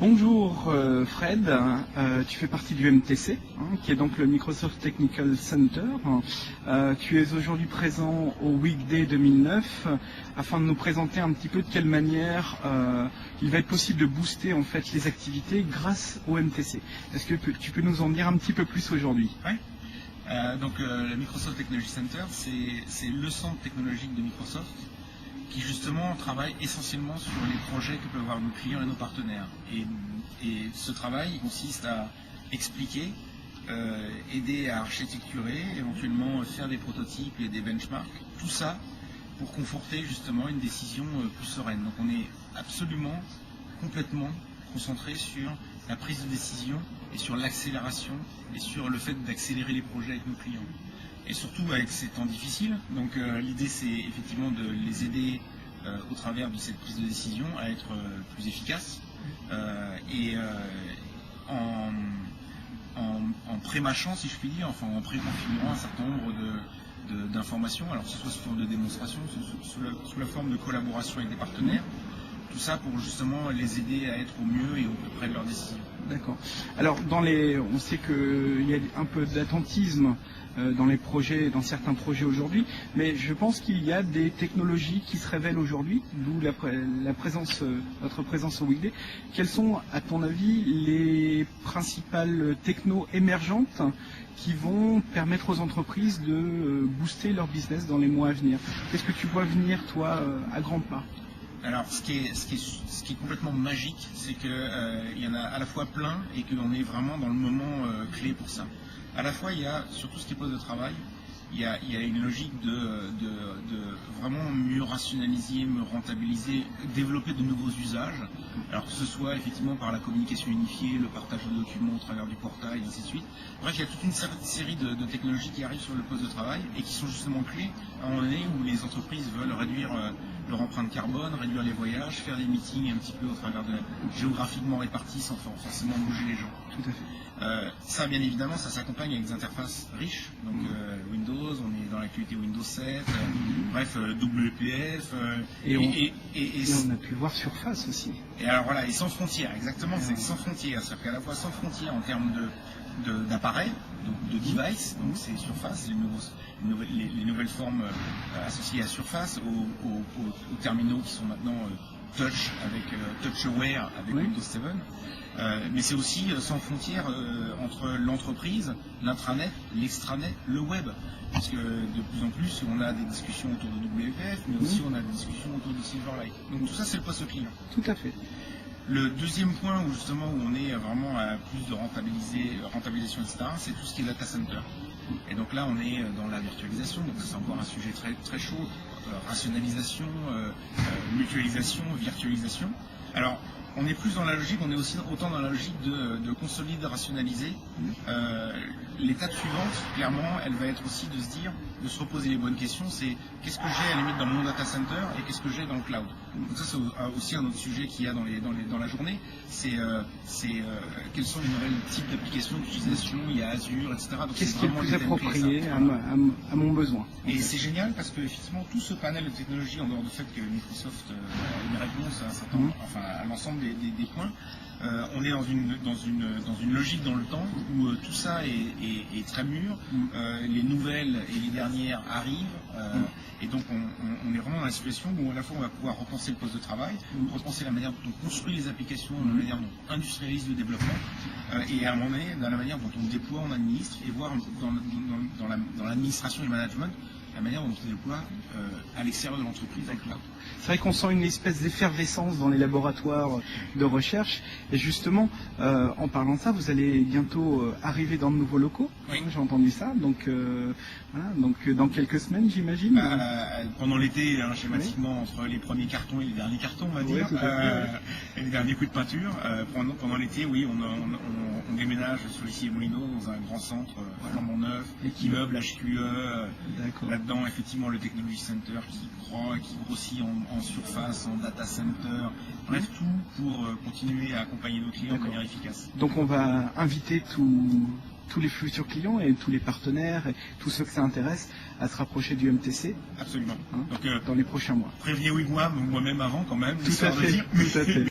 Bonjour Fred, tu fais partie du MTC, qui est donc le Microsoft Technical Center. Tu es aujourd'hui présent au Weekday 2009 afin de nous présenter un petit peu de quelle manière il va être possible de booster en fait les activités grâce au MTC. Est-ce que tu peux nous en dire un petit peu plus aujourd'hui? Oui. Le Microsoft Technology Center, c'est le centre technologique de Microsoft qui justement travaille essentiellement sur les projets que peuvent avoir nos clients et nos partenaires. Et ce travail il consiste à expliquer, aider à architecturer, éventuellement faire des prototypes et des benchmarks, tout ça pour conforter justement une décision plus sereine. Donc on est absolument, complètement concentré sur la prise de décision et sur l'accélération et sur le fait d'accélérer les projets avec nos clients. Et surtout avec ces temps difficiles, donc l'idée c'est effectivement de les aider au travers de cette prise de décision à être plus efficaces en pré-mâchant si je puis dire, enfin en pré-configurant un certain nombre d'informations, alors que ce soit sous forme de démonstration, sous la forme de collaboration avec des partenaires, tout ça pour justement les aider à être au mieux et au plus près de leurs décisions. D'accord. Alors on sait qu'il y a un peu d'attentisme dans les projets, dans certains projets aujourd'hui, mais je pense qu'il y a des technologies qui se révèlent aujourd'hui, d'où votre présence au Weekday. Quelles sont, à ton avis, les principales technos émergentes qui vont permettre aux entreprises de booster leur business dans les mois à venir? Qu'est-ce que tu vois venir, toi, à grands pas? Alors, ce qui est complètement magique, c'est qu'il y en a à la fois plein et qu'on est vraiment dans le moment clé pour ça. À la fois, il y a, sur tout ce qui est poste de travail, il y a une logique de vraiment mieux rationaliser, mieux rentabiliser, développer de nouveaux usages, alors que ce soit effectivement par la communication unifiée, le partage de documents au travers du portail, et ainsi de suite. Bref, il y a toute une série de technologies qui arrivent sur le poste de travail et qui sont justement clés à un moment donné où les entreprises veulent réduire leur empreinte carbone, réduire les voyages, faire des meetings un petit peu au travers géographiquement répartis sans forcément bouger les gens. Tout à fait. Ça, bien évidemment, ça s'accompagne avec des interfaces riches, donc Windows, on est dans l'actualité Windows 7, bref, WPF. Et on a pu voir Surface aussi. Et alors voilà, et sans frontières, exactement, c'est sans frontières, c'est-à-dire qu'à la fois sans frontières en termes d'appareils, de device, donc c'est Surface, les nouvelles formes associées à Surface, aux terminaux qui sont maintenant Touch avec TouchAware avec Windows 7, mais c'est aussi sans frontières entre l'entreprise, l'intranet, l'extranet, le web, puisque de plus en plus on a des discussions autour de WPF, mais aussi on a des discussions autour de Silverlight. Donc tout ça c'est le poste client. Tout à fait. Le deuxième point où justement où on est vraiment à plus de rentabilisation, etc., c'est tout ce qui est data center. Et donc là, on est dans la virtualisation, donc c'est encore un sujet très, très chaud, rationalisation, mutualisation, virtualisation. Alors, on est plus dans la logique, on est aussi autant dans la logique de consolider, rationaliser. L'étape suivante, clairement, elle va être aussi de se dire, de se reposer les bonnes questions, c'est qu'est-ce que j'ai à la limite dans mon data center et qu'est-ce que j'ai dans le cloud. Donc ça, c'est aussi un autre sujet qu'il y a dans la journée, c'est quels sont les nouvelles types d'applications d'utilisation, il y a Azure, etc. Qu'est-ce qui est le plus approprié à mon besoin. Et c'est génial parce que effectivement tout ce panel de technologies, en dehors du fait que Microsoft a une réponse à un certain nombre, enfin à l'ensemble des points, on est dans une logique dans le temps où tout ça est très mûr, les nouvelles et les dernières arrivent, et donc on est vraiment dans la situation où à la fois on va pouvoir repenser le poste de travail, repenser la manière dont on construit les applications, la manière dont on industrialise le développement, et à un moment donné dans la manière dont on déploie, on administre, et voir dans l'administration et le management la manière dont on déploie à l'extérieur de l'entreprise avec cloud. C'est vrai qu'on sent une espèce d'effervescence dans les laboratoires de recherche. Et justement, en parlant de ça, vous allez bientôt arriver dans de nouveaux locaux. Oui. J'ai entendu ça. Donc, voilà, donc dans quelques semaines, j'imagine. Pendant l'été, schématiquement, entre les premiers cartons et les derniers cartons, on va dire, et les derniers coups de peinture. Pendant l'été, oui, on déménage sur les Moulineaux dans un grand centre flambant neuf, immeuble HQE. Là-dedans, effectivement, le Technology Center qui grossit en surface, en data center, bref, tout pour continuer à accompagner nos clients de manière efficace. Donc on va inviter tous les futurs clients et tous les partenaires et tous ceux que ça intéresse à se rapprocher du MTC. Absolument. Donc, dans les prochains mois. Prévenez moi-même avant quand même. Tout à fait.